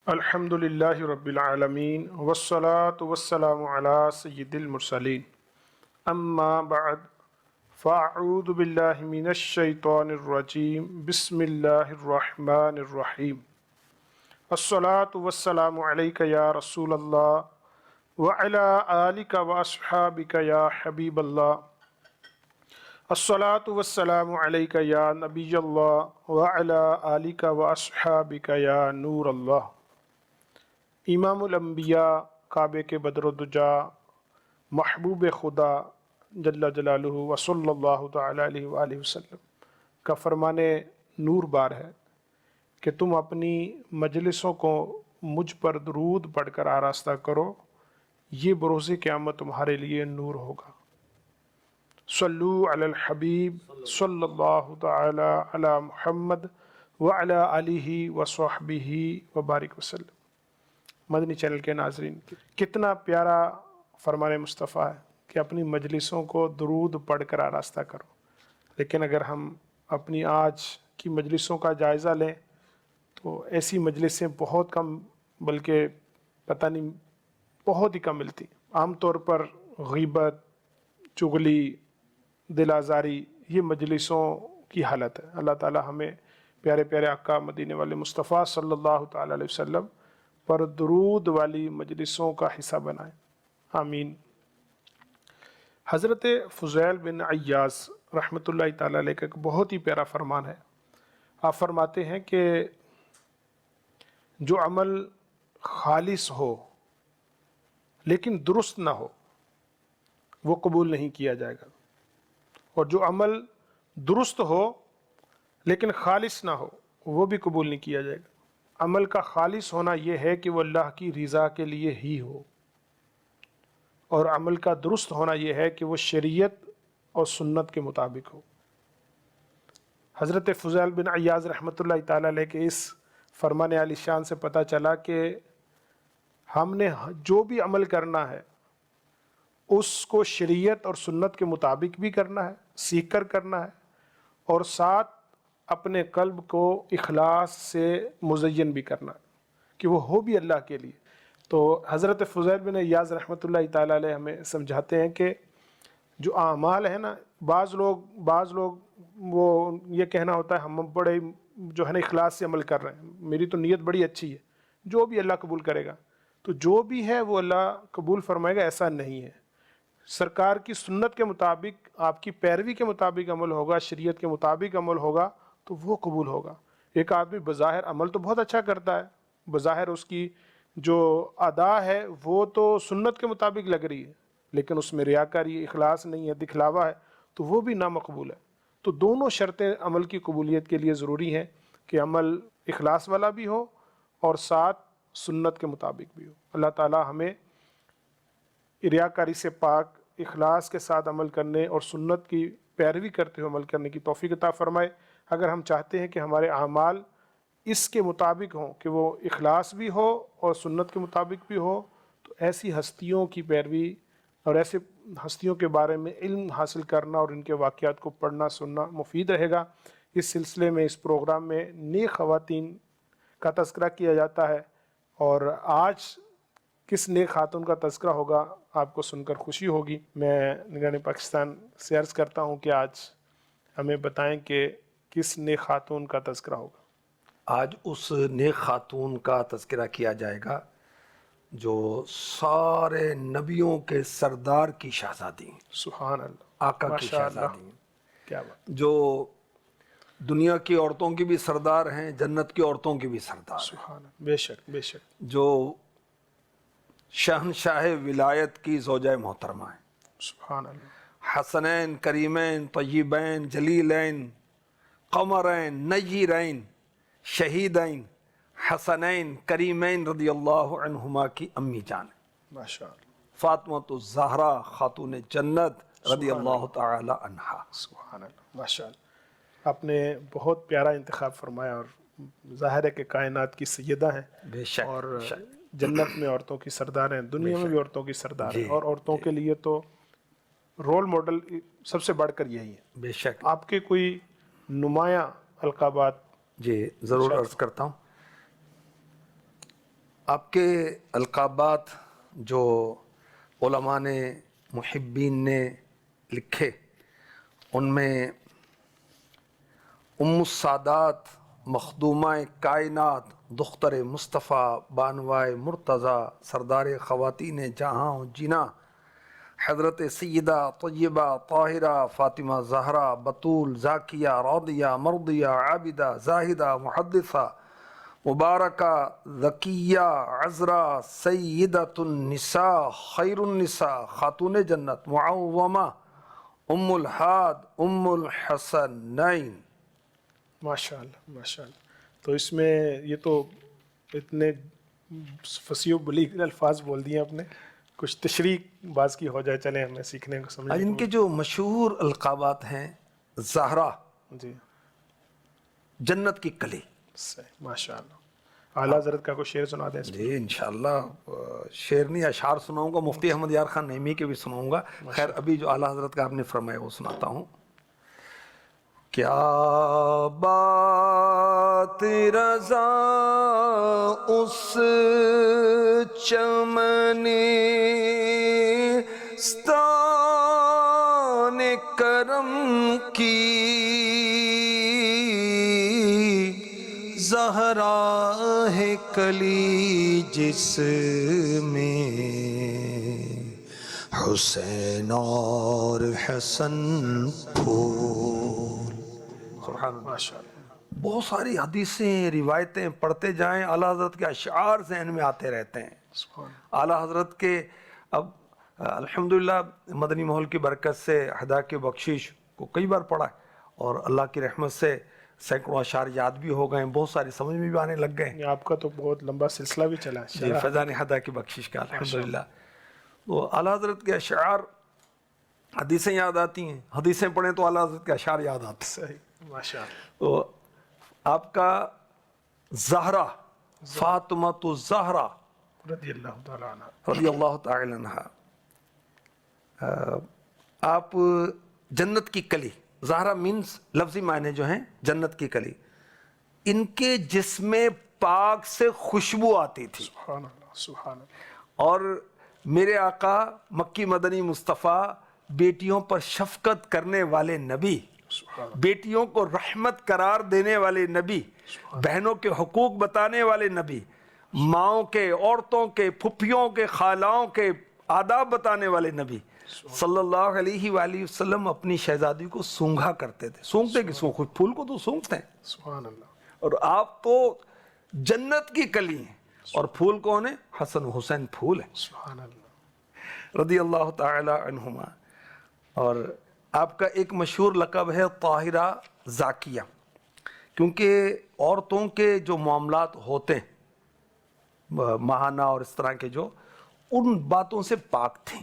الحمدللہ رب العالمین والصلاة والسلام علی سید المرسلین اما بعد فاعوذ باللہ من الشیطان الرجیم بسم اللہ الرحمن الرحیم الصلاة والسلام علیک یا رسول اللہ وعلی آلک واصحابک یا حبیب اللہ الصلاة والسلام علیک یا نبی اللہ وعلی آلک واصحابک یا نور اللہ۔ امام الانبیاء، کعبے کے بدر و دجا، محبوب خدا جل جلالہ وصلی اللہ تعالی علیہ وآلہ وسلم کا فرمان نور بار ہے کہ تم اپنی مجلسوں کو مجھ پر درود پڑھ کر آراستہ کرو، یہ بروز قیامت تمہارے لیے نور ہوگا۔ صلو علی الحبیب صلی اللہ تعالی علی محمد وعلی آلہ وصحبہ وبارک وسلم۔ مدنی چینل کے ناظرین، کتنا پیارا فرمان مصطفیٰ ہے کہ اپنی مجلسوں کو درود پڑھ کر آراستہ کرو، لیکن اگر ہم اپنی آج کی مجلسوں کا جائزہ لیں تو ایسی مجلسیں بہت کم، بلکہ پتہ نہیں بہت ہی کم ملتی۔ عام طور پر غیبت، چغلی، دل آزاری، یہ مجلسوں کی حالت ہے۔ اللہ تعالی ہمیں پیارے پیارے آقا مدینے والے مصطفیٰ صلی اللہ تعالی علیہ وسلم پر درود والی مجلسوں کا حصہ بنائیں، آمین۔ حضرت فضیل بن عیاض رحمۃ اللہ تعالی علیہ کا ایک بہت ہی پیارا فرمان ہے۔ آپ فرماتے ہیں کہ جو عمل خالص ہو لیکن درست نہ ہو وہ قبول نہیں کیا جائے گا، اور جو عمل درست ہو لیکن خالص نہ ہو وہ بھی قبول نہیں کیا جائے گا۔ عمل کا خالص ہونا یہ ہے کہ وہ اللہ کی رضا کے لیے ہی ہو، اور عمل کا درست ہونا یہ ہے کہ وہ شریعت اور سنت کے مطابق ہو۔ حضرت فضیل بن عیاض رحمۃ اللہ تعالی علیہ کے اس فرمان عالی شان سے پتہ چلا کہ ہم نے جو بھی عمل کرنا ہے اس کو شریعت اور سنت کے مطابق بھی کرنا ہے، سیکھ کر کرنا ہے، اور ساتھ اپنے قلب کو اخلاص سے مزین بھی کرنا کہ وہ ہو بھی اللہ کے لیے۔ تو حضرت فضیل بن عیاض رحمۃ اللہ تعالی علیہ ہمیں سمجھاتے ہیں کہ جو اعمال ہیں نا، بعض لوگ وہ یہ کہنا ہوتا ہے ہم بڑے جو ہے نا اخلاص سے عمل کر رہے ہیں، میری تو نیت بڑی اچھی ہے، جو بھی اللہ قبول کرے گا، تو جو بھی ہے وہ اللہ قبول فرمائے گا، ایسا نہیں ہے۔ سرکار کی سنت کے مطابق، آپ کی پیروی کے مطابق عمل ہوگا، شریعت کے مطابق عمل ہوگا تو وہ قبول ہوگا۔ ایک آدمی بظاہر عمل تو بہت اچھا کرتا ہے، بظاہر اس کی جو ادا ہے وہ تو سنت کے مطابق لگ رہی ہے، لیکن اس میں ریاکاری، اخلاص نہیں ہے، دکھلاوا ہے، تو وہ بھی نامقبول ہے۔ تو دونوں شرطیں عمل کی قبولیت کے لیے ضروری ہیں کہ عمل اخلاص والا بھی ہو اور ساتھ سنت کے مطابق بھی ہو۔ اللہ تعالی ہمیں ریاکاری سے پاک، اخلاص کے ساتھ عمل کرنے اور سنت کی پیروی کرتے ہوئے عمل کرنے کی توفیق عطا فرمائے۔ اگر ہم چاہتے ہیں کہ ہمارے اعمال اس کے مطابق ہوں کہ وہ اخلاص بھی ہو اور سنت کے مطابق بھی ہو، تو ایسی ہستیوں کی پیروی اور ایسے ہستیوں کے بارے میں علم حاصل کرنا اور ان کے واقعات کو پڑھنا سننا مفید رہے گا۔ اس سلسلے میں اس پروگرام میں نیک خواتین کا تذکرہ کیا جاتا ہے، اور آج کس نیک خاتون کا تذکرہ ہوگا آپ کو سن کر خوشی ہوگی۔ میں نگران پاکستان سے عرض کرتا ہوں کہ آج ہمیں بتائیں کہ کس نیک خاتون کا تذکرہ ہوگا۔ آج اس نیک خاتون کا تذکرہ کیا جائے گا جو سارے نبیوں کے سردار کی شہزادی ہیں، سبحان اللہ، آقا کی ماشاء اللہ، شہزادی ہیں، کیا بات، جو دنیا کی عورتوں کی بھی سردار ہیں، جنت کی عورتوں کی بھی سردار ہیں، سبحان اللہ، بے شک بے شک، جو شہنشاہ ولایت کی زوجہ محترمہ ہیں، سبحان اللہ، حسنین، کریمین، طیبین، جلیلین، قمرین، نیرین، شہیدین، حسنین، کریمین رضی اللہ عنہما کی امی جان ماشاء اللہ، فاطمۃ الزہرا خاتون جنت رضی سبحان اللہ تعالی عنہا۔ سبحان اللہ، ماشاء اللہ، آپ نے بہت پیارا انتخاب فرمایا، اور ظاہر ہے کہ کائنات کی سیدہ ہیں، بے شک، اور بے شک، جنت میں عورتوں کی سردار ہیں، دنیا میں بھی عورتوں کی سردار ہیں، جی، اور عورتوں کے لیے تو رول ماڈل سب سے بڑھ کر یہی ہے۔ بے شک۔ آپ کے کوئی نمایاں القابات؟ جی ضرور عرض کرتا ہوں۔ آپ کے القابات جو علماء نے محبین نے لکھے ان میں ام السادات مخدومہ کائنات دختر مصطفیٰ بانوائے مرتضیٰ سردار خواتین جہاں و جینا حضرت سیدہ طیبہ طاہرہ فاطمہ زہرا بطول ذاکیہ راضیہ مرضیہ عابدہ زاہدہ محدثہ مبارکہ ذکیہ عذرا سیدۃ النساء خیر النساء خاتون جنت معومہ ام الحاد ام الحسنین. ماشاء اللہ ماشاء اللہ. تو اس میں یہ تو اتنے فصیح و بلیغ الفاظ بول دیے آپ نے, کچھ تشریح بعض کی ہو جائے, چلیں ہمیں سیکھنے کو سمجھنے ان کے جو مشہور القابات ہیں زہرا جی جنت کی کلی. صحیح ماشاء اللہ. اعلیٰ حضرت کا کوئی شعر سنا دیں اس میں. جی انشاءاللہ شعر نہیں اشعار سناؤں گا, مفتی احمد یار خان نعیمی کے بھی سناؤں گا. خیر ابھی جو اعلیٰ حضرت کا آپ نے فرمایا وہ سناتا ہوں. کیا بات رضا اس چمن ستان کرم کی زہرا ہے کلی جس میں حسین اور حسن پھول. سبحان اللہ. ماشاء اللہ. بہت ساری حدیثیں روایتیں پڑھتے جائیں, اعلیٰ حضرت کے اشعار ذہن میں آتے رہتے ہیں. سبحان اللہ. اعلیٰ حضرت کے اب الحمدللہ مدنی ماحول کی برکت سے ہدا کی بخشش کو کئی بار پڑھا ہے اور اللہ کی رحمت سے سینکڑوں اشعار یاد بھی ہو گئے ہیں, بہت ساری سمجھ میں بھی آنے لگ گئے ہیں. آپ کا تو بہت لمبا سلسلہ بھی چلا ہے. جی فیضان ہدا کی بخشش کا الحمدللہ. تو اعلیٰ حضرت کے اشعار, حدیثیں یاد آتی ہیں, حدیثیں پڑھیں تو اعلیٰ حضرت کے اشعار یاد آتے ہیں. صحیح ماشاء اللہ. تو آپ کا زہرا فاطمۃ الزہرا رضی اللہ تعالیٰ عنہ. رضی اللہ تعالی عنہا, آپ جنت کی کلی, زہرا مینس لفظی معنی جو ہیں جنت کی کلی, ان کے جسم پاک سے خوشبو آتی تھی. سبحان اللہ سبحان اللہ. اور میرے آقا مکی مدنی مصطفیٰ بیٹیوں پر شفقت کرنے والے نبی, بیٹیوں کو رحمت قرار دینے والے نبی, بہنوں کے حقوق بتانے والے نبی, ماؤں کے, عورتوں کے, پھپھیوں کے, خالاؤں کے آداب بتانے والے نبی صلی اللہ علیہ وآلہ وسلم اپنی شہزادی کو سونگھا کرتے تھے. سونگتے کس کو, خود پھول کو تو سونگتے ہیں. سبحان اللہ. اور آپ تو جنت کی کلی ہیں اور پھول کون ہے؟ حسن و حسین پھول ہے. سبحان اللہ. رضی اللہ تعالی عنہما. اور آپ کا ایک مشہور لقب ہے طاہرہ ذاکیہ, کیونکہ عورتوں کے جو معاملات ہوتے ہیں ماہانہ اور اس طرح کے, جو ان باتوں سے پاک تھیں.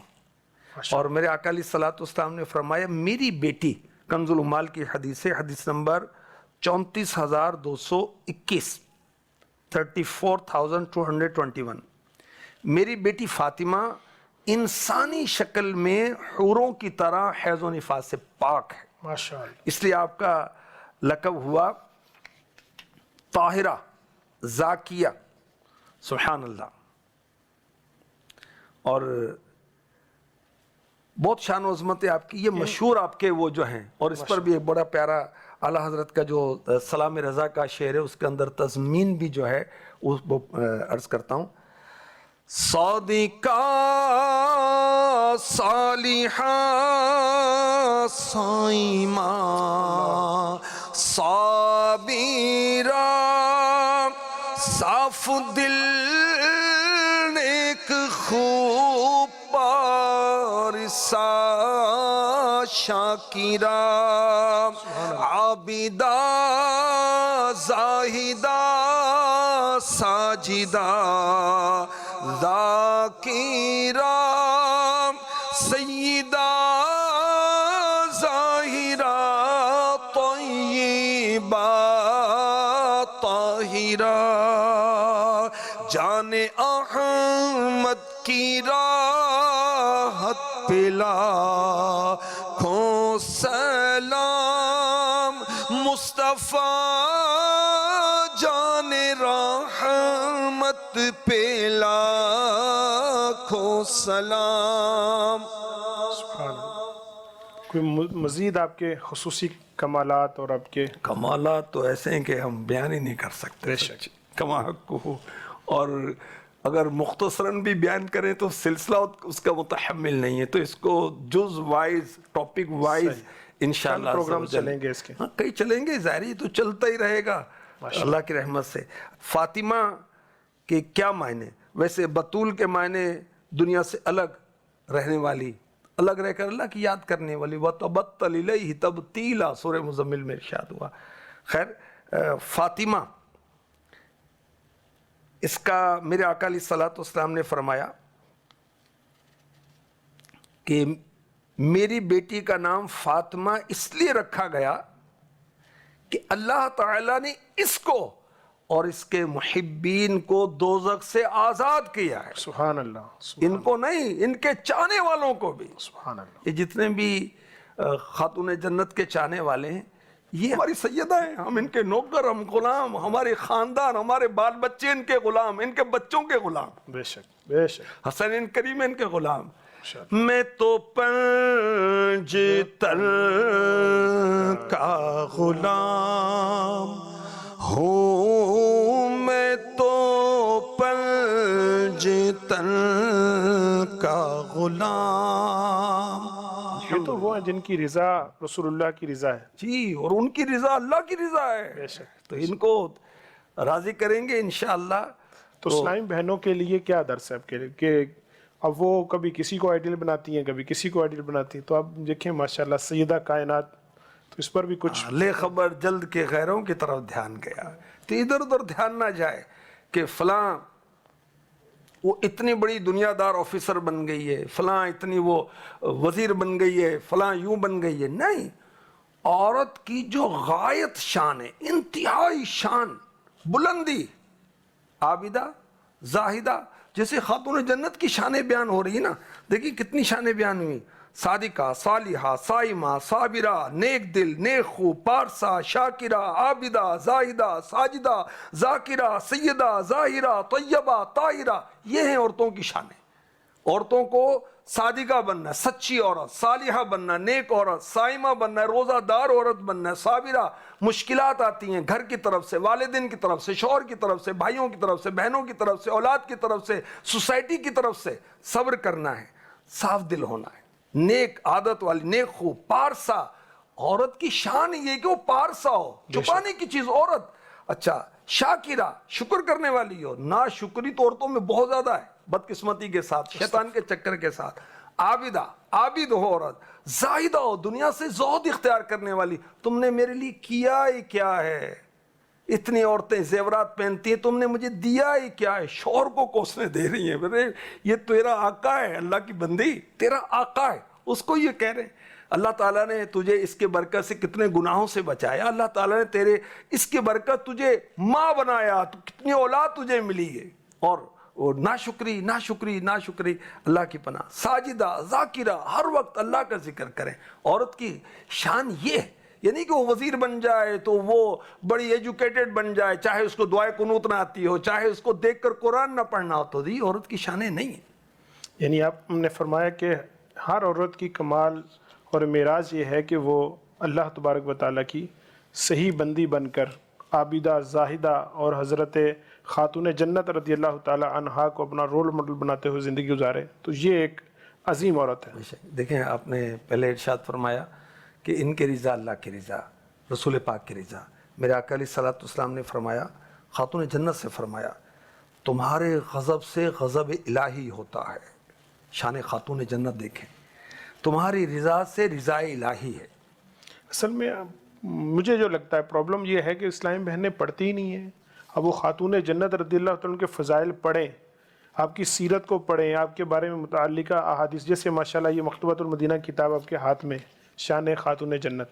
اور میرے آقا علیہ الصلوۃ والسلام نے فرمایا میری بیٹی, کنز الاموال کی حدیث ہے, حدیث نمبر 34,221 34,221, میری بیٹی فاطمہ انسانی شکل میں حوروں کی طرح حیض و نفاس سے پاک ہے. ماشاء اللہ. اس لیے آپ کا لقب ہوا طاہرہ ذاکیہ. سبحان اللہ. اور بہت شان و عظمت ہے آپ کی. یہ مشہور آپ کے وہ جو ہیں, اور اس پر بھی ایک بڑا پیارا اعلیٰ حضرت کا جو سلام رضا کا شعر ہے اس کے اندر تضمین بھی جو ہے وہ عرض کرتا ہوں. صادقہ صالحہ صائمہ صابرہ صاف دل نیک خوب پارسا شاکرہ عابدہ زاہدہ ساجدہ ذاکرہ سیدہ ظاہرہ طیبہ طاہرہ جان احمد کی راحت پلا کھو سلام مصطفیٰ جان رحمت پہ پہ لاکھوں سلام. سبحان اللہ. کوئی مزید آپ کے خصوصی کمالات اور آپ کے کمالات تو ایسے ہیں کہ ہم بیان ہی نہیں کر سکتے کما کو. اور اگر مختصراً بھی بیان کریں تو سلسلہ اس کا متحمل نہیں ہے, تو اس کو جز وائز ٹاپک وائز انشاءاللہ پروگرام چلیں گے اس کے. ہاں کئی چلیں گے, ظاہر تو چلتا ہی رہے گا اللہ کی رحمت سے. فاطمہ کے کیا معنی؟ ویسے بطول کے معنی دنیا سے الگ رہنے والی, الگ رہ کر اللہ کی یاد کرنے والی. وَتَبَتَّلِ إِلَيْهِ تَبْتِيلًا سورہ مزمل میں ارشاد ہوا. خیر فاطمہ اس کا میرے آقا علیہ الصلوۃ والسلام نے فرمایا کہ میری بیٹی کا نام فاطمہ اس لیے رکھا گیا کہ اللہ تعالیٰ نے اس کو اور اس کے محبین کو دوزخ سے آزاد کیا ہے. سبحان اللہ. ان کو نہیں, ان کے چاہنے والوں کو بھی. سبحان اللہ. یہ جتنے بھی خاتون جنت کے چاہنے والے ہیں یہ ہماری سیدہ ہیں, ہم ان کے نوکر, ہم غلام, ہمارے خاندان, ہمارے بال بچے ان کے غلام, ان کے بچوں کے غلام. بے شک بے شک. حسنین کریم ان کے غلام. میں تو پنجتن کا غلام ہوں, میں تو پنجتن کا غلام. یہ تو وہ ہیں جن کی رضا رسول اللہ کی رضا ہے. جی, اور ان کی رضا اللہ کی رضا ہے. بے شک. تو ان کو راضی کریں گے انشاءاللہ. تو اسلامی بہنوں کے لیے کیا درس ہے آپ کے لیے کہ اب وہ کبھی کسی کو آئیڈیل بناتی ہیں, کبھی کسی کو آئیڈیل بناتی ہیں, تو آپ دیکھیں ماشاءاللہ سیدہ کائنات, تو اس پر بھی کچھ لے خبر جلد کے غیروں کی طرف دھیان گیا, تو ادھر ادھر دھیان نہ جائے کہ فلاں وہ اتنی بڑی دنیا دار آفیسر بن گئی ہے, فلاں اتنی وہ وزیر بن گئی ہے, فلاں یوں بن گئی ہے. نہیں, عورت کی جو غایت شان ہے, انتہائی شان, بلندی, عابدہ, زاہدہ, جیسے خاتون جنت کی شانیں بیان ہو رہی ہے نا, دیکھیں کتنی شانیں بیان ہوئی. صادقہ, صالحہ, صائمہ, صابرہ, نیک دل, نیک خو, پارسا, شاکرہ, عابدہ, زاہدہ, ساجدہ, ذاکرہ, سیدہ, ظاہرہ, طیبہ, طاہرہ. یہ ہیں عورتوں کی شانیں. عورتوں کو صادقہ بننا ہے, سچی عورت, صالحہ بننا ہے, نیک عورت, صائمہ بننا ہے, روزہ دار عورت بننا ہے, صابرہ. مشکلات آتی ہیں گھر کی طرف سے, والدین کی طرف سے, شوہر کی طرف سے, بھائیوں کی طرف سے, بہنوں کی طرف سے, اولاد کی طرف سے, سوسائٹی کی طرف سے, صبر کرنا ہے, صاف دل ہونا ہے, نیک عادت والی, نیک خوب, پارسا. عورت کی شان یہ کہ وہ پارسا ہو, چھپانے کی چیز عورت. اچھا, شاکرہ, شکر کرنے والی ہو. ناشکری تو عورتوں میں بہت زیادہ ہے, بدقسمتی کے ساتھ, شیطان کے چکر کے ساتھ. عابدہ, عابد ہو عورت. زاہدہ ہو, دنیا سے زہد اختیار کرنے والی. تم نے میرے لیے کیا ہی کیا ہے, اتنی عورتیں زیورات پہنتی ہیں, تم نے مجھے دیا ہی کیا ہے. شوہر کو کوسنے دے رہی ہیں, میرے یہ تیرا آقا ہے, اللہ کی بندی, تیرا آقا ہے, اس کو یہ کہہ رہے ہیں. اللہ تعالیٰ نے تجھے اس کے برکت سے کتنے گناہوں سے بچایا. اللہ تعالیٰ نے تیرے اس کے برکت تجھے ماں بنایا, تو کتنی اولاد تجھے ملی ہے. اور ناشکری, ناشکری, ناشکری, اللہ کی پناہ. ساجدہ, ذاکرہ, ہر وقت اللہ کا ذکر کریں. عورت کی شان یہ ہے, یعنی کہ وہ وزیر بن جائے تو وہ بڑی ایجوکیٹڈ بن جائے, چاہے اس کو دعائے قنوت نہ آتی ہو, چاہے اس کو دیکھ کر قرآن نہ پڑھنا ہو, تو یہ عورت کی شانیں نہیں ہیں. یعنی آپ نے فرمایا کہ ہر عورت کی کمال اور معراج یہ ہے کہ وہ اللہ تبارک و تعالیٰ کی صحیح بندی بن کر عابدہ, زاہدہ اور حضرت خاتون جنت رضی اللہ تعالیٰ عنہا کو اپنا رول ماڈل بناتے ہوئے زندگی گزارے. تو یہ ایک عظیم عورت ہے. دیکھیں آپ نے پہلے ارشاد فرمایا کہ ان کے رضا اللہ کی رضا, رسول پاک کی رضا. میرے آقا علیہ الصلوۃ والسلام نے فرمایا, خاتون جنت سے فرمایا, تمہارے غضب سے غضب الہی ہوتا ہے. شان خاتون جنت دیکھیں, تمہاری رضا سے رضا الہی ہے. اصل میں مجھے جو لگتا ہے پرابلم یہ ہے کہ اسلامی بہنیں پڑھتی ہی نہیں ہیں. اب وہ خاتون جنت رضی اللہ تعالیٰ کے فضائل پڑھیں, آپ کی سیرت کو پڑھیں, آپ کے بارے میں متعلقہ احادیث, جیسے ماشاءاللہ یہ مکتبۃ المدینہ کتاب آپ کے ہاتھ میں, شان خاتون جنت.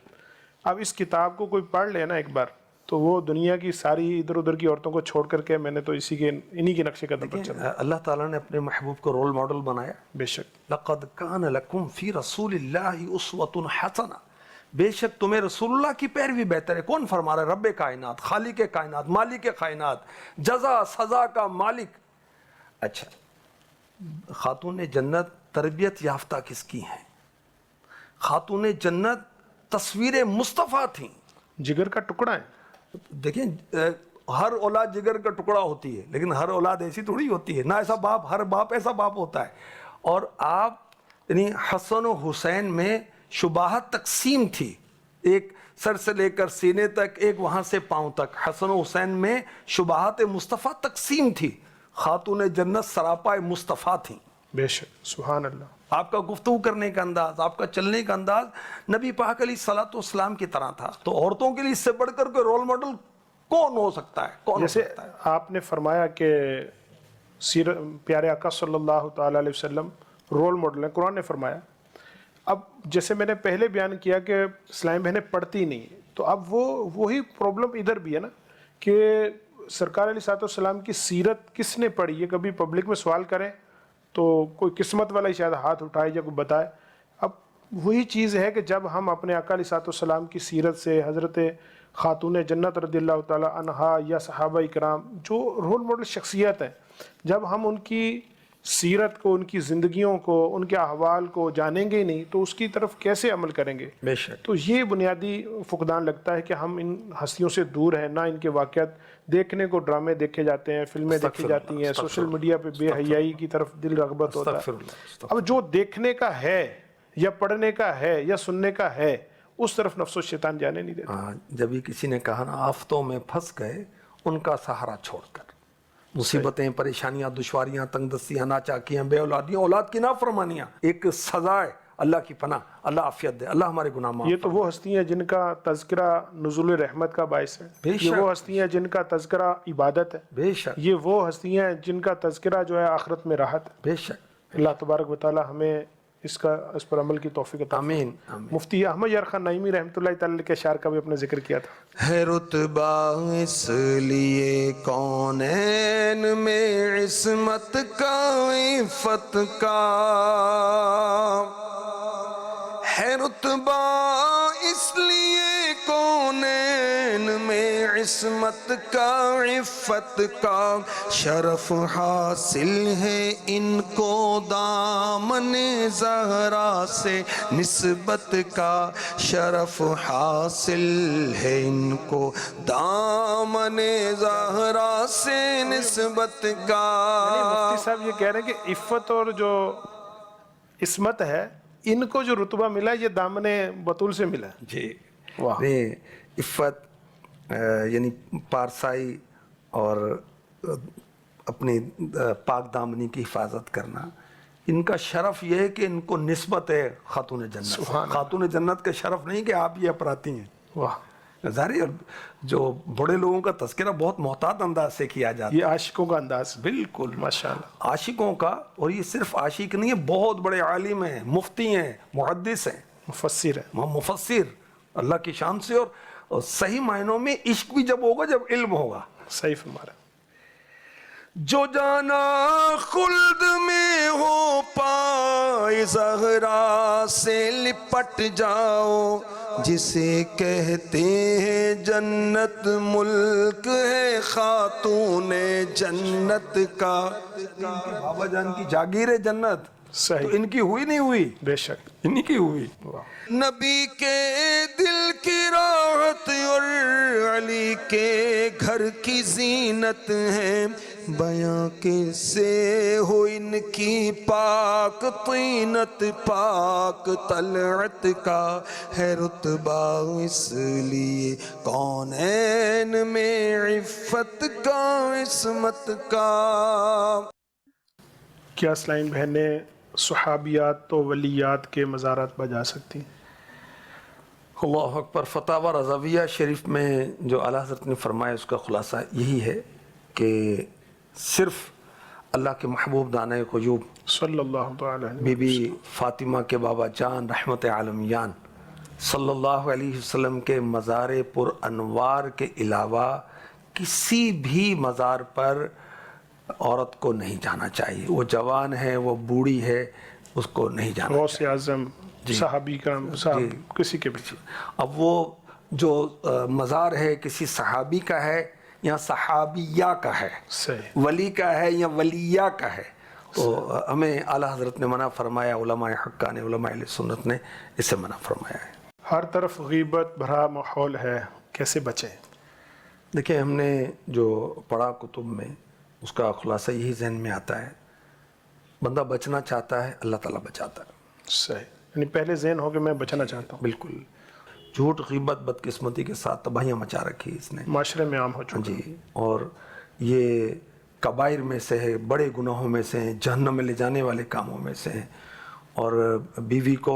اب اس کتاب کو کوئی پڑھ لے نا ایک بار, تو وہ دنیا کی ساری ادھر ادھر کی عورتوں کو چھوڑ کر کے میں نے تو انہی کے نقش قدم پر چلا. اللہ تعالیٰ نے اپنے محبوب کو رول ماڈل بنایا. بے شک. لقد کان لکم فی رسول اللہ اسوۃ حسنہ, بے شک تمہیں رسول اللہ کی پیروی بہتر ہے. کون فرما رہا ہے؟ رب کائنات, خالق کائنات, مالک کائنات, جزا سزا کا مالک. اچھا، خاتون جنت تربیت یافتہ کس کی ہیں؟ خاتون جنت تصویر مصطفیٰ تھیں. جگر کا ٹکڑا ہے. دیکھیں ہر اولاد جگر کا ٹکڑا ہوتی ہے، لیکن ہر اولاد ایسی تھوڑی ہوتی ہے. نہ ایسا باپ، ہر باپ ایسا باپ ہوتا ہے. اور آپ یعنی حسن و حسین میں شباہت تقسیم تھی، ایک سر سے لے کر سینے تک، ایک وہاں سے پاؤں تک. حسن و حسین میں شباہت مصطفیٰ تقسیم تھی. خاتون جنت سراپا مصطفیٰ تھیں. بے شک، سبحان اللہ. آپ کا گفتگو کرنے کا انداز، آپ کا چلنے کا انداز نبی پاک علیہ الصلوۃ والسلام کی طرح تھا. تو عورتوں کے لیے اس سے بڑھ کر کوئی رول ماڈل کون ہو سکتا ہے؟ کون ہو جیسے سکتا ہے؟ آپ نے فرمایا کہ پیارے آقا صلی اللہ تعالی علیہ وسلم رول ماڈل ہیں، قرآن نے فرمایا. اب جیسے میں نے پہلے بیان کیا کہ اسلامی بہنیں پڑھتی نہیں، تو اب وہی پرابلم ادھر بھی ہے نا کہ سرکار علیہ الصلوۃ والسلام کی سیرت کس نے پڑھی ہے. کبھی پبلک میں سوال کریں تو کوئی قسمت والا ہی شاید ہاتھ اٹھائے یا کوئی بتائے. اب وہی چیز ہے کہ جب ہم اپنے آقا علیہ الصلوۃ والسلام کی سیرت سے، حضرت خاتون جنت رضی اللہ تعالی عنہا یا صحابہ اکرام جو رول ماڈل شخصیت ہیں، جب ہم ان کی سیرت کو، ان کی زندگیوں کو، ان کے احوال کو جانیں گے ہی نہیں تو اس کی طرف کیسے عمل کریں گے؟ بے شک. تو یہ بنیادی فقدان لگتا ہے کہ ہم ان ہستیوں سے دور ہیں. نہ ان کے واقعات دیکھنے کو، ڈرامے دیکھے جاتے ہیں، فلمیں دیکھی جاتی ہیں، سوشل میڈیا پہ بے حیائی کی طرف دل رغبت ہوتا ہے. اب جو دیکھنے کا ہے یا پڑھنے کا ہے یا سننے کا ہے، اس طرف نفس و شیطان جانے نہیں دیتا. جب یہ کسی نے کہا نا آفتوں میں پھنس گئے ان کا سہارا چھوڑ کر، مصیبتیں، پریشانیاں، دشواریاں، تنگ دستیاں، ناچاکیاں، بے اولادیاں، اولاد کی نافرمانیاں ایک سزا ہے. اللہ کی پناہ، اللہ عافیت دے، اللہ ہمارے گناہ معاف. یہ تو وہ ہستیاں جن کا تذکرہ نزول رحمت کا باعث ہے. یہ وہ ہستیاں جن کا تذکرہ عبادت ہے. بے شک. یہ وہ ہستیاں ہیں جن کا تذکرہ جو ہے آخرت میں راحت ہے. بے شک. اللہ تبارک و تعالی ہمیں اس پر عمل کی توفیق عطا فرمائے. آمین. مفتی احمد یار خان نعیمی رحمۃ اللہ تعالی کے اشعار کا بھی اپنے ذکر کیا تھا. ہے رتبہ اس لیے کونین میں عصمت کا، عفت کا. ہے رتبہ اس لیے کونین میں عصمت کا، عفت کا. شرف حاصل ہے ان کو دامن زہرا سے نسبت کا. شرف حاصل ہے ان کو دامن زہرا سے نسبت کا. مفتی صاحب یہ کہہ رہے ہیں کہ عفت اور جو عصمت ہے، ان کو جو رتبہ ملا یہ دامن بطول سے ملا. جی. واہ. عفت یعنی پارسائی اور اپنی پاک دامنی کی حفاظت کرنا، ان کا شرف یہ ہے کہ ان کو نسبت ہے خاتون جنت. خاتون جنت کا شرف نہیں کہ آپ یہ اپراتی ہیں. واہ. ظاہر جو بڑے لوگوں کا تذکرہ بہت محتاط انداز سے کیا جاتا ہے. یہ عاشقوں کا انداز. بالکل ماشاءاللہ. عاشقوں کا. اور یہ صرف عاشق نہیں ہے، بہت بڑے عالم ہیں، مفتی ہیں، محدث ہیں، مفسر ہے. مفسر. اللہ کی شان سے. اور صحیح معنوں میں عشق بھی جب ہوگا جب علم ہوگا. صحیح فرما رہے ہیں. جو جانا خلد میں ہو پائے زہرا سے لپٹ جاؤ. جسے کہتے ہیں جنت ملک ہے خاتون جنت کا. بابا جان کی جاگیر ہے جنت. صحیح. تو ان کی ہوئی نہیں ہوئی؟ بے شک. انہی کی ہوئی. نبی کے دل کی راحت اور علی کے گھر کی زینت ہے. بیاں کیسے ہو ان کی پاک طینت، پاک طلعت کا. ہے رتبہ اس لیے کونین میں عفت کا، عصمت کا. کیا اسلامی بہنیں صحابیات تو ولیات کے مزارات بجا سکتی ہیں؟ اللہ اکبر. فتاوی رضویہ شریف میں جو اعلیٰ حضرت نے فرمایا اس کا خلاصہ یہی ہے کہ صرف اللہ کے محبوب دانہ غیوب صلی اللہ تعالی علیہ بی بی فاطمہ کے بابا جان رحمت عالمیان صلی اللہ علیہ وسلم کے مزار پر انوار کے علاوہ کسی بھی مزار پر عورت کو نہیں جانا چاہیے. وہ جوان ہے، وہ بوڑھی ہے، اس کو نہیں جانا. غوث اعظم، صحابی کرام، صاحب کسی کے بھی. اب وہ جو مزار ہے کسی صحابی کا ہے یا صحابیہ کا ہے، صحیح. ولی کا ہے یا ولیہ کا ہے. تو ہمیں اعلیٰ حضرت نے منع فرمایا، علماء حقہ نے، علماء اہل سنت نے اسے منع فرمایا ہے. ہر طرف غیبت بھرا ماحول ہے، کیسے بچیں؟ دیکھیں ہم نے جو پڑھا کتب میں اس کا خلاصہ یہی ذہن میں آتا ہے، بندہ بچنا چاہتا ہے اللہ تعالیٰ بچاتا ہے. صحیح، یعنی پہلے ذہن ہو کہ میں بچنا چاہتا ہوں. بالکل. جھوٹ غیبت بدقسمتی کے ساتھ تباہیاں مچا رکھی اس نے. معاشرے میں عام ہو چکا. جی، اور یہ کبائر میں سے ہے، بڑے گناہوں میں سے ہیں، جہنم میں لے جانے والے کاموں میں سے ہیں. اور بیوی کو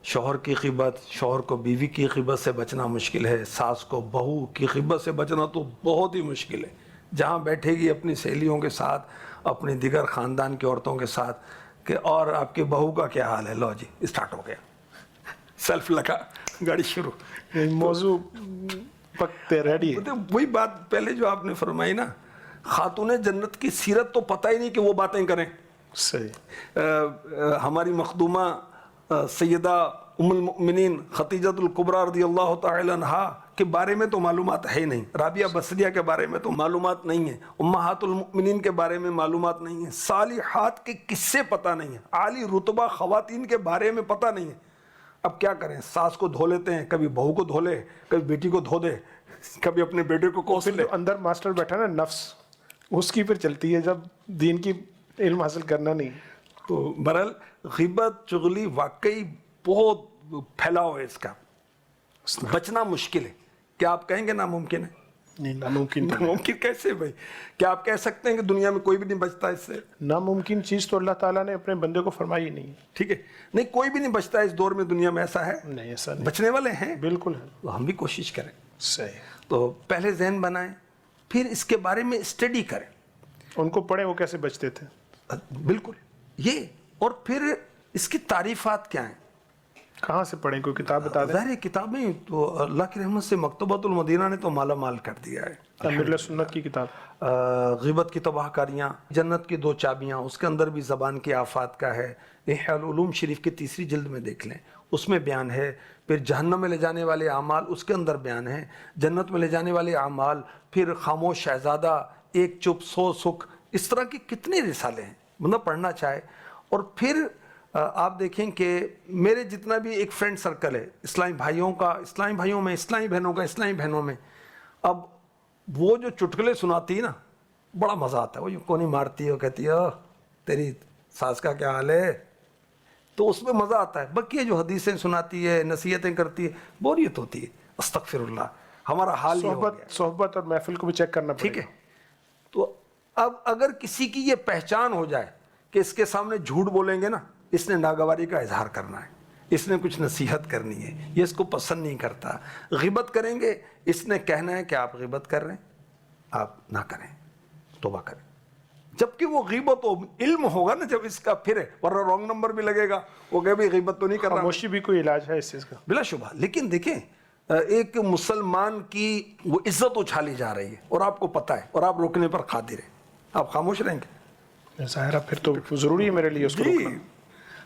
شوہر کی غیبت، شوہر کو بیوی کی غیبت سے بچنا مشکل ہے، ساس کو بہو کی غیبت سے بچنا تو بہت ہی مشکل ہے. جہاں بیٹھے گی اپنی سہیلیوں کے ساتھ، اپنی دیگر خاندان کی عورتوں کے ساتھ کہ اور آپ کی بہو کا کیا حال ہے، لو جی اسٹارٹ ہو گیا، سیلف لگا، گاڑی شروع. موضوع پکتے ریڈی ہے. وہی بات پہلے جو آپ نے فرمائی نا، خاتون جنت کی سیرت تو پتہ ہی نہیں کہ وہ باتیں کریں. صحیح. ہماری مخدومہ سیدہ ام المؤمنین خدیجۃ الکبریٰ رضی اللہ تعالی عنہا کے بارے میں تو معلومات ہے نہیں، رابعہ بصریہ کے بارے میں تو معلومات نہیں ہیں، امہات المؤمنین کے بارے میں معلومات نہیں ہیں، صالحات کے قصے پتہ نہیں ہیں، عالی رتبہ خواتین کے بارے میں پتہ نہیں ہے. اب کیا کریں، ساس کو دھو لیتے ہیں، کبھی بہو کو دھو لے، کبھی بیٹی کو دھو دے، کبھی اپنے بیٹے کو کوس لے. اندر ماسٹر بیٹھا نا نفس، اس کی پھر چلتی ہے جب دین کی علم حاصل کرنا نہیں. تو بہرحال غیبت چغلی واقعی بہت پھیلاؤ ہے اس کا، بچنا مشکل ہے. کیا آپ کہیں گے ناممکن ہے؟ نہیں، ناممکن. ناممکن کیسے بھائی؟ کیا آپ کہہ سکتے ہیں کہ دنیا میں کوئی بھی نہیں بچتا اس سے؟ ناممکن چیز تو اللہ تعالیٰ نے اپنے بندے کو فرمائی نہیں. ٹھیک ہے، نہیں کوئی بھی نہیں بچتا اس دور میں دنیا میں، ایسا ہے؟ نہیں، ایسا نہیں. بچنے والے ہیں، بالکل ہے. تو ہم بھی کوشش کریں. صحیح. تو پہلے ذہن بنائیں، پھر اس کے بارے میں اسٹڈی کریں. ان کو پڑھیں وہ کیسے بچتے تھے. بالکل یہ، اور پھر اس کی تعریفات کیا ہیں. کہاں سے پڑھیں، کوئی کتاب بتا دیں. ظاہر کتابیں تو اللہ کی رحمت سے مکتبۃ المدینہ نے تو مالا مال کر دیا ہے. امیر سنت کی کتاب غیبت کی تباہ کاریاں، جنت کی 2 چابیاں، اس کے اندر بھی زبان کی آفات کا ہے. احیاء العلوم شریف کی 3 جلد میں دیکھ لیں، اس میں بیان ہے. پھر جہنم میں لے جانے والے اعمال، اس کے اندر بیان ہے. جنت میں لے جانے والے اعمال، پھر خاموش شہزادہ، ایک چپ 100 سکھ، اس طرح کی کتنے رسالے ہیں بندہ پڑھنا چاہے. اور پھر آپ دیکھیں کہ میرے جتنا بھی ایک فرینڈ سرکل ہے اسلامی بھائیوں کا، اسلامی بھائیوں میں، اسلامی بہنوں کا، اسلامی بہنوں میں، اب وہ جو چٹکلے سناتی ہے نا بڑا مزہ آتا ہے. وہ کونی مارتی ہے، وہ کہتی ہے تیری ساس کا کیا حال ہے، تو اس میں مزہ آتا ہے. باقی یہ جو حدیثیں سناتی ہے، نصیحتیں کرتی ہے، بوریت ہوتی ہے. استغفر اللہ، ہمارا حال یہ ہو گیا. صحبت اور محفل کو بھی چیک کرنا پڑے گا. ٹھیک ہے. تو اب اگر کسی کی یہ پہچان ہو جائے کہ اس کے سامنے جھوٹ بولیں گے نا، اس نے ناگواری کا اظہار کرنا ہے، اس نے کچھ نصیحت کرنی ہے، یہ اس کو پسند نہیں کرتا. غیبت کریں گے، اس نے کہنا ہے کہ آپ غیبت کر رہے ہیں، آپ نہ کریں، توبہ کریں. جبکہ وہ غیبت و علم ہوگا نا جب اس کا، پھر ہے، ورنہ رانگ نمبر بھی لگے گا، وہ کہ بھی غیبت تو نہیں کر رہا. خاموشی بھی کوئی علاج ہے اس چیز کا بلا شبہ. لیکن دیکھیں ایک مسلمان کی وہ عزت اچھالی جا رہی ہے اور آپ کو پتہ ہے، اور آپ روکنے پر قادر ہیں، آپ خاموش رہیں گے؟ ظاہرہ پھر تو ضروری ہے میرے لیے اس کو روکنا.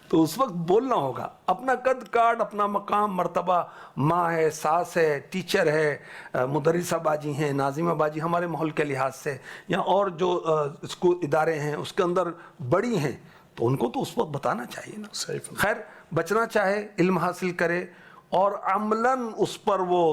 تو اس وقت بولنا ہوگا. اپنا قد کاٹ، اپنا مقام مرتبہ، ماں ہے، ساس ہے، ٹیچر ہے، مدرسہ باجی ہیں، ناظمہ باجی ہمارے ماحول کے لحاظ سے، یا اور جو اسکول ادارے ہیں اس کے اندر بڑی ہیں، تو ان کو تو اس وقت بتانا چاہیے نا. صحیح. خیر، بچنا چاہے علم حاصل کرے، اور عملاً اس پر وہ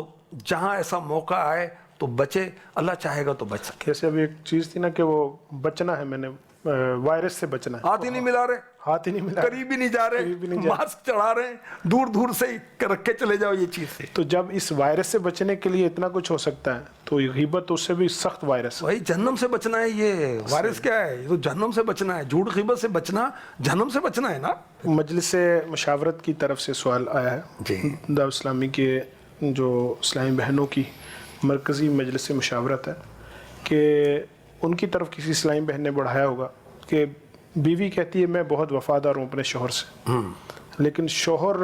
جہاں ایسا موقع آئے تو بچے. اللہ چاہے گا تو بچ سکے. جیسے ابھی ایک چیز تھی نا کہ وہ بچنا ہے، میں نے وائرس سے بچنا ہے. ہاتھ ہی نہیں ملا رہے، ہاتھ ہی نہیں ملا، قریب ہی نہیں جا رہے، ماسک چڑھا رہے ہیں، دور دور سے ہی رکھ کے چلے جاؤ یہ چیز سے. تو جب اس وائرس سے بچنے کے لیے اتنا کچھ ہو سکتا ہے تو غیبت اس سے بھی سخت وائرس ہے. وہی جہنم سے بچنا ہے. یہ وائرس کیا ہے؟ یہ تو جہنم سے بچنا ہے. جھوٹ غیبت سے بچنا جہنم سے بچنا ہے نا. مجلس مشاورت کی طرف سے سوال آیا ہے جی. دعوت اسلامی کے جو اسلامی بہنوں کی مرکزی مجلس مشاورت ہے کہ ان کی طرف کسی اسلامی بہن نے بڑھایا ہوگا کہ بیوی کہتی ہے میں بہت وفادار ہوں اپنے شوہر سے، لیکن شوہر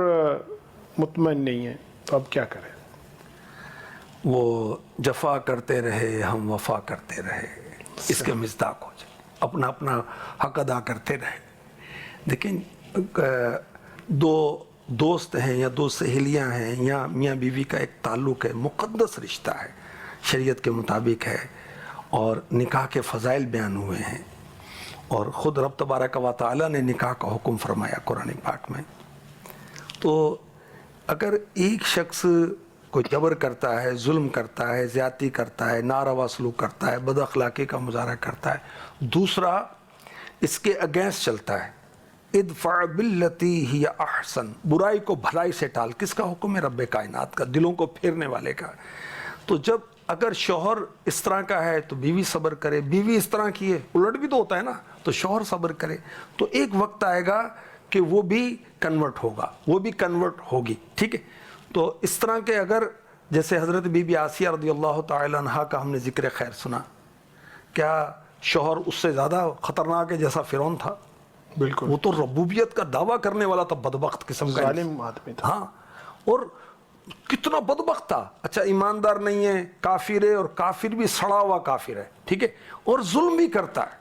مطمئن نہیں ہے، تو اب کیا کریں؟ وہ جفا کرتے رہے ہم وفا کرتے رہے، اس کے مصداق ہو جائے، اپنا اپنا حق ادا کرتے رہے. لیکن 2 دوست ہیں یا 2 سہیلیاں ہیں یا میاں بیوی کا ایک تعلق ہے، مقدس رشتہ ہے، شریعت کے مطابق ہے، اور نکاح کے فضائل بیان ہوئے ہیں، اور خود رب تبارک و تعالیٰ نے نکاح کا حکم فرمایا قرآن پاک میں۔ تو اگر ایک شخص کوئی جبر کرتا ہے، ظلم کرتا ہے، زیادتی کرتا ہے، ناروا سلوک کرتا ہے، بد اخلاقی کا مظاہرہ کرتا ہے، دوسرا اس کے اگینسٹ چلتا ہے، ادفع باللتی ہی احسن، برائی کو بھلائی سے ٹال، کس کا حکم ہے؟ رب کائنات کا، دلوں کو پھیرنے والے کا۔ تو جب اگر شوہر اس طرح کا ہے تو بیوی صبر کرے، بیوی اس طرح کی ہے، الٹ بھی تو ہوتا ہے نا، تو شوہر صبر کرے، تو ایک وقت آئے گا کہ وہ بھی کنورٹ ہوگا، وہ بھی کنورٹ ہوگی، ٹھیک ہے۔ تو اس طرح کے اگر جیسے حضرت بی بی آسیہ رضی اللہ تعالی عنہا کا ہم نے ذکر خیر سنا، کیا شوہر اس سے زیادہ خطرناک ہے جیسا فرعون تھا؟ بالکل، وہ تو ربوبیت کا دعویٰ کرنے والا تھا، بدبخت قسم کا، ظالم آدمی تھا۔ ہاں، اور کتنا بدبخت تھا، اچھا ایماندار نہیں ہے، کافر ہے، اور کافر بھی سڑا ہوا کافر ہے، ٹھیک ہے، اور ظلم بھی کرتا ہے۔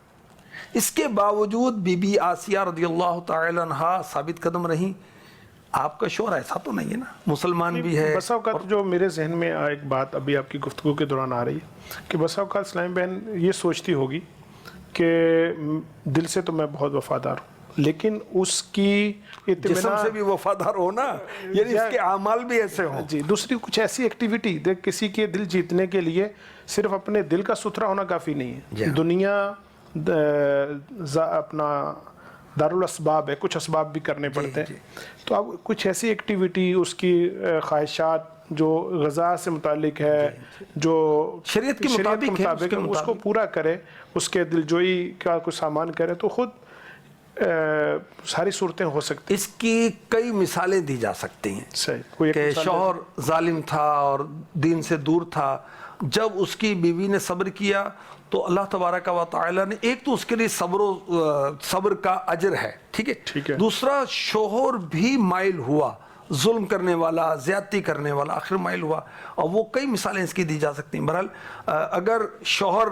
اس کے باوجود بی بی آسیہ رضی اللہ تعالی عنہا ثابت قدم رہیں۔ آپ کا شوہر ایسا تو نہیں ہے نا، مسلمان بھی ہے۔ بسا اوقات جو میرے ذہن میں ایک بات ابھی آپ کی گفتگو کے دوران آ رہی ہے کہ بسا اوقات اسلامی بہن یہ سوچتی ہوگی کہ دل سے تو میں بہت وفادار ہوں، لیکن اس کی جسم سے اطمینان، بھی وفادار ہونا، یعنی اس کے اعمال بھی ایسے ہوں۔ جی، دوسری کچھ ایسی ایکٹیویٹی دیکھ، کسی کے دل جیتنے کے لیے صرف اپنے دل کا ستھرا ہونا کافی نہیں ہے، جی۔ دنیا اپنا دارالاسباب ہے، کچھ اسباب بھی کرنے پڑتے ہیں، تو اب کچھ ایسی ایکٹیویٹی، اس کی خواہشات جو غذا سے متعلق ہے، جو شریعت کے مطابق ہے، اس کو پورا کرے، اس کے دلجوئی کا کوئی سامان کرے، تو خود ساری صورتیں ہو سکتی اس کی کئی مثالیں دی جا سکتی ہیں۔ صحیح، کوئی ایک کہ مثال شوہر ظالم تھا اور دین سے دور تھا، جب اس کی بیوی نے صبر کیا تو اللہ تبارک و تعالی نے، ایک تو اس کے لیے صبر کا اجر ہے، ٹھیک ہے، دوسرا شوہر بھی مائل ہوا، ظلم کرنے والا، زیادتی کرنے والا، آخر مائل ہوا، اور وہ کئی مثالیں اس کی دی جا سکتی ہیں۔ بہرحال اگر شوہر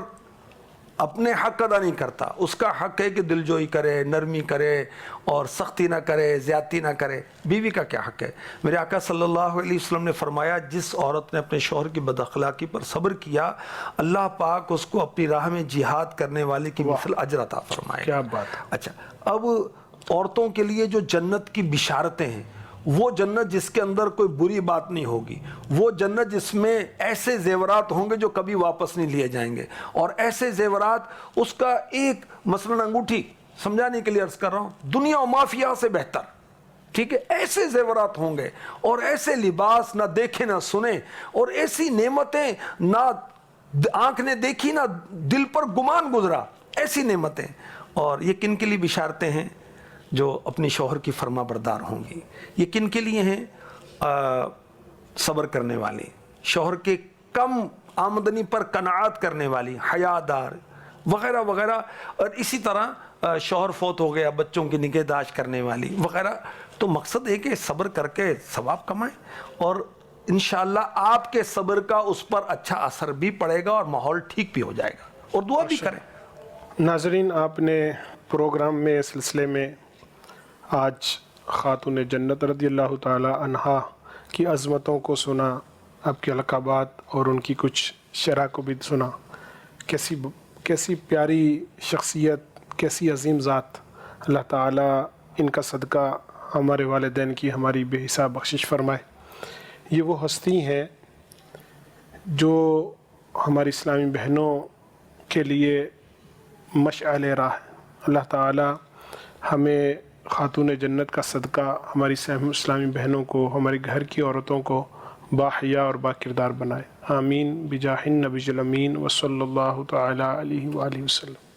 اپنے حق ادا نہیں کرتا، اس کا حق ہے کہ دلجوئی کرے، نرمی کرے، اور سختی نہ کرے، زیادتی نہ کرے۔ بیوی کا کیا حق ہے؟ میرے آقا صلی اللہ علیہ وسلم نے فرمایا، جس عورت نے اپنے شوہر کی بد اخلاقی پر صبر کیا، اللہ پاک اس کو اپنی راہ میں جہاد کرنے والے کی مثل اجر عطا فرمائے۔ کیا بات ہے۔ اچھا، اب عورتوں کے لیے جو جنت کی بشارتیں ہیں، وہ جنت جس کے اندر کوئی بری بات نہیں ہوگی، وہ جنت جس میں ایسے زیورات ہوں گے جو کبھی واپس نہیں لیے جائیں گے، اور ایسے زیورات، اس کا ایک مثلاً انگوٹھی، سمجھانے کے لیے عرض کر رہا ہوں، دنیا و مافیا سے بہتر، ٹھیک ہے، ایسے زیورات ہوں گے، اور ایسے لباس نہ دیکھے نہ سنے، اور ایسی نعمتیں نہ آنکھ نے دیکھی نہ دل پر گمان گزرا، ایسی نعمتیں۔ اور یہ کن کے لیے بشارتیں ہیں؟ جو اپنی شوہر کی فرما بردار ہوں گی۔ یہ کن کے لیے ہیں؟ صبر کرنے والی، شوہر کے کم آمدنی پر قناعت کرنے والی، حیادار وغیرہ وغیرہ، اور اسی طرح شوہر فوت ہو گیا، بچوں کی نگہداشت کرنے والی وغیرہ۔ تو مقصد ہے کہ صبر کر کے ثواب کمائیں، اور انشاءاللہ آپ کے صبر کا اس پر اچھا اثر بھی پڑے گا، اور ماحول ٹھیک بھی ہو جائے گا، اور دعا بھی کریں۔ ناظرین، آپ نے پروگرام میں، سلسلے میں آج خاتون جنت رضی اللہ تعالی عنہا کی عظمتوں کو سنا، آپ کے القابات اور ان کی کچھ شرح کو بھی سنا۔ کیسی پیاری شخصیت، کیسی عظیم ذات۔ اللہ تعالی ان کا صدقہ ہمارے والدین کی ہماری بے حساب بخشش فرمائے۔ یہ وہ ہستی ہیں جو ہماری اسلامی بہنوں کے لیے مشعل راہ ہے۔ اللہ تعالی ہمیں خاتون جنت کا صدقہ ہماری اسلامی بہنوں کو، ہمارے گھر کی عورتوں کو باحیا اور باکردار بنائے۔ آمین بجاہ النبی الامین وصلی اللہ تعالی علیہ وآلہ وسلم۔